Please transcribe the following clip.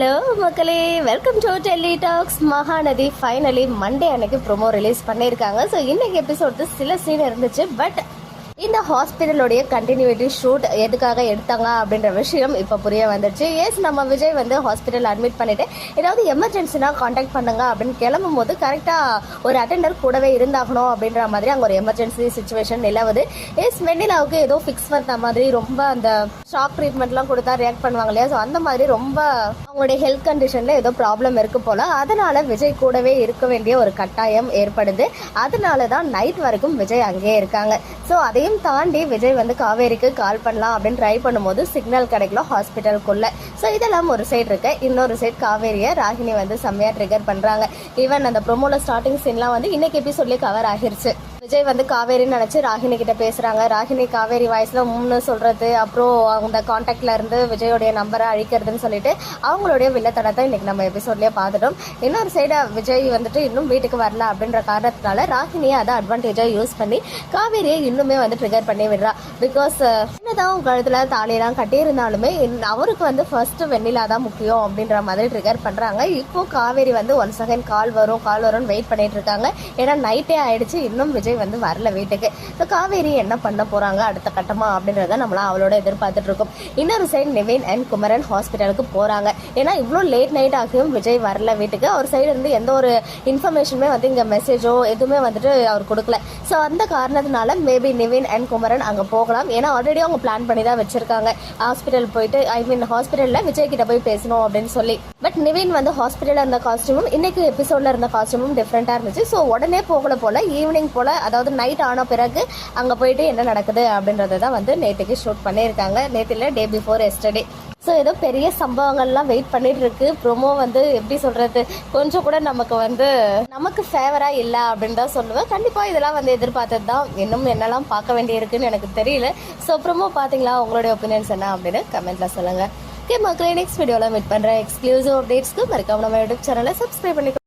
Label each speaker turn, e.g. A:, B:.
A: Hello மக்களே, welcome to Telly Talks. Mahanadhi finally Monday அன்னைக்கு promo release பண்ணியிருக்காங்க. ஸோ இன்னைக்கு எபிசோடு சில சீன் இருந்துச்சு. பட் இந்த ஹாஸ்பிட்டலுடைய கண்டினியூட்டி ஷூட் எதுக்காக எடுத்தாங்க அப்படின்ற விஷயம் இப்போ புரிய வந்துடுச்சு. எஸ், நம்ம விஜய் வந்து ஹாஸ்பிட்டல் அட்மிட் பண்ணிட்டு ஏதாவது எமர்ஜென்சினா காண்டாக்ட் பண்ணுங்க அப்படின்னு கிளம்பும் போது கரெக்டாக ஒரு அட்டெண்டர் கூடவே இருந்தாகணும் அப்படின்ற மாதிரி அங்கே ஒரு எமர்ஜென்சி சுச்சுவேஷன் நிலவுது. எஸ், வெண்ணிலாவுக்கு ஏதோ ஃபிக்ஸ் பண்ண மாதிரி ரொம்ப அந்த ஷாக் ட்ரீட்மெண்ட்லாம் கொடுத்தா ரியாக்ட் பண்ணுவாங்க இல்லையா, ஸோ அந்த மாதிரி ரொம்ப அவங்களுடைய ஹெல்த் கண்டிஷனில் ஏதோ ப்ராப்ளம் இருக்கு போல. அதனால விஜய் கூடவே இருக்க வேண்டிய ஒரு கட்டாயம் ஏற்படுது. அதனால தான் நைட் வரைக்கும் விஜய் அங்கேயே இருக்காங்க. ஸோ அதையும் தாண்டி விஜய் வந்து காவேரிக்கு கால் பண்ணலாம் அப்படின்னு ட்ரை பண்ணும்போது சிக்னல் கிடைக்கல ஹாஸ்பிட்டலுக்குள்ள. ஸோ இதெல்லாம் ஒரு சைடு இருக்கு. இன்னொரு சைடு காவேரியை ராகினி வந்து செம்மையா ட்ரிகர் பண்றாங்க. ஈவன் அந்த ப்ரோமோல ஸ்டார்டிங் சீன்லாம் வந்து இன்னைக்கு எபிசோட்லயே கவர் ஆகிருச்சு. விஜய் வந்து காவேரின்னு நினைச்சு ராகினி கிட்ட பேசுறாங்க. ராகினி காவேரி வாய்ஸ்ல முன்னு சொல்றது, அப்புறம் அந்த கான்டாக்ட்ல இருந்து விஜயோடைய நம்பரை அழிக்கிறதுன்னு சொல்லிட்டு அவங்களுடைய வில்லத்தனத்தை இன்னைக்கு நம்ம எபிசோட்லயே பார்த்துட்டோம். இன்னொரு சைடு விஜய் வந்துட்டு இன்னும் வீட்டுக்கு வரல அப்படின்ற காரணத்தினால ராகினியை அதை அட்வான்டேஜா யூஸ் பண்ணி காவேரியை இன்னுமே வந்து ட்ரிகர் பண்ணி விடுறா. பிகாஸ் என்னதான் கழுத்துல தாலியெல்லாம் கட்டியிருந்தாலுமே அவருக்கு வந்து ஃபர்ஸ்ட் வெண்ணிலா தான் முக்கியம் அப்படின்ற மாதிரி ட்ரிகர் பண்றாங்க. இப்போ காவேரி வந்து 1 செகண்ட் கால் வரும்னு வெயிட் பண்ணிட்டு இருக்காங்க. ஏன்னா நைட்டே ஆயிடுச்சு, இன்னும் விஜய் வந்து வரல வீட்டுக்கு. ஸோ காவேரி என்ன பண்ண போறாங்க அடுத்த கட்டமா அப்படின்றத நம்மளாம் அவளோட எதிர்பார்த்துட்டு இருக்கோம். இன்னொரு சைடு நிவின் அண்ட் குமரன் ஹாஸ்பிட்டலுக்கு போறாங்க. ஏன்னா இவ்வளோ லேட் நைட் ஆகியும் விஜய் வரல வீட்டுக்கு. அவர் சைடு இருந்து எந்த ஒரு இன்ஃபர்மேஷனுமே வந்து இங்க மெசேஜோ எதுவுமே வந்துட்டு அவர் கொடுக்கல. ஸோ அந்த காரணத்தினால மேபி நிவின் அண்ட் குமரன் அங்க போகலாம். ஏன்னா ஆல்ரெடி அவங்க பிளான் பண்ணி தான் வச்சிருக்காங்க ஹாஸ்பிட்டல் போயிட்டு, ஹாஸ்பிட்டல்ல விஜய் கிட்ட போய் பேசணும் அப்படின்னு சொல்லி. பட் நிவின் வந்து ஹாஸ்பிட்டல்ல இருந்த காஸ்டியூமும் இன்னைக்கு எபிசோட்ல இருந்த காஸ்டியூமும் டிஃப்ரெண்டா இருந்துச்சு. ஸோ உடனே போகல போல, ஈவினிங் போல, அதாவது நைட் ஆன பிறகு அங்க போயிட்டு என்ன நடக்குது அப்படின்றத தான் வந்து நேற்றுக்கு ஷூட் பண்ணியிருக்காங்க. நேற்றுல டே பிஃபோர் எஸ்டர்டே. ஸோ ஏதோ பெரிய சம்பவங்கள்லாம் வெயிட் பண்ணிட்டு இருக்கு. ப்ரோமோ வந்து எப்படி சொல்றது, கொஞ்சம் கூட நமக்கு ஃபேவரா இல்லை அப்படின்னு தான் சொல்லுவேன். கண்டிப்பா இதெல்லாம் வந்து எதிர்பார்த்தது தான். இன்னும் என்னெல்லாம் பார்க்க வேண்டியிருக்குன்னு எனக்கு தெரியல. ஸோ ப்ரோமோ பார்த்தீங்களா, உங்களுடைய ஒப்பீனியன்ஸ் என்ன அப்படின்னு கமெண்ட்ல சொல்லுங்க. ஓகே மக்களே, நெக்ஸ்ட் வீடியோவில் மீட் பண்ற எக்ஸ்க்ளூசிவ் அப்டேட்ஸ்க்கு மறக்காம நம்ம யூடியூப் சேனலை சப்ஸ்கிரைப் பண்ணி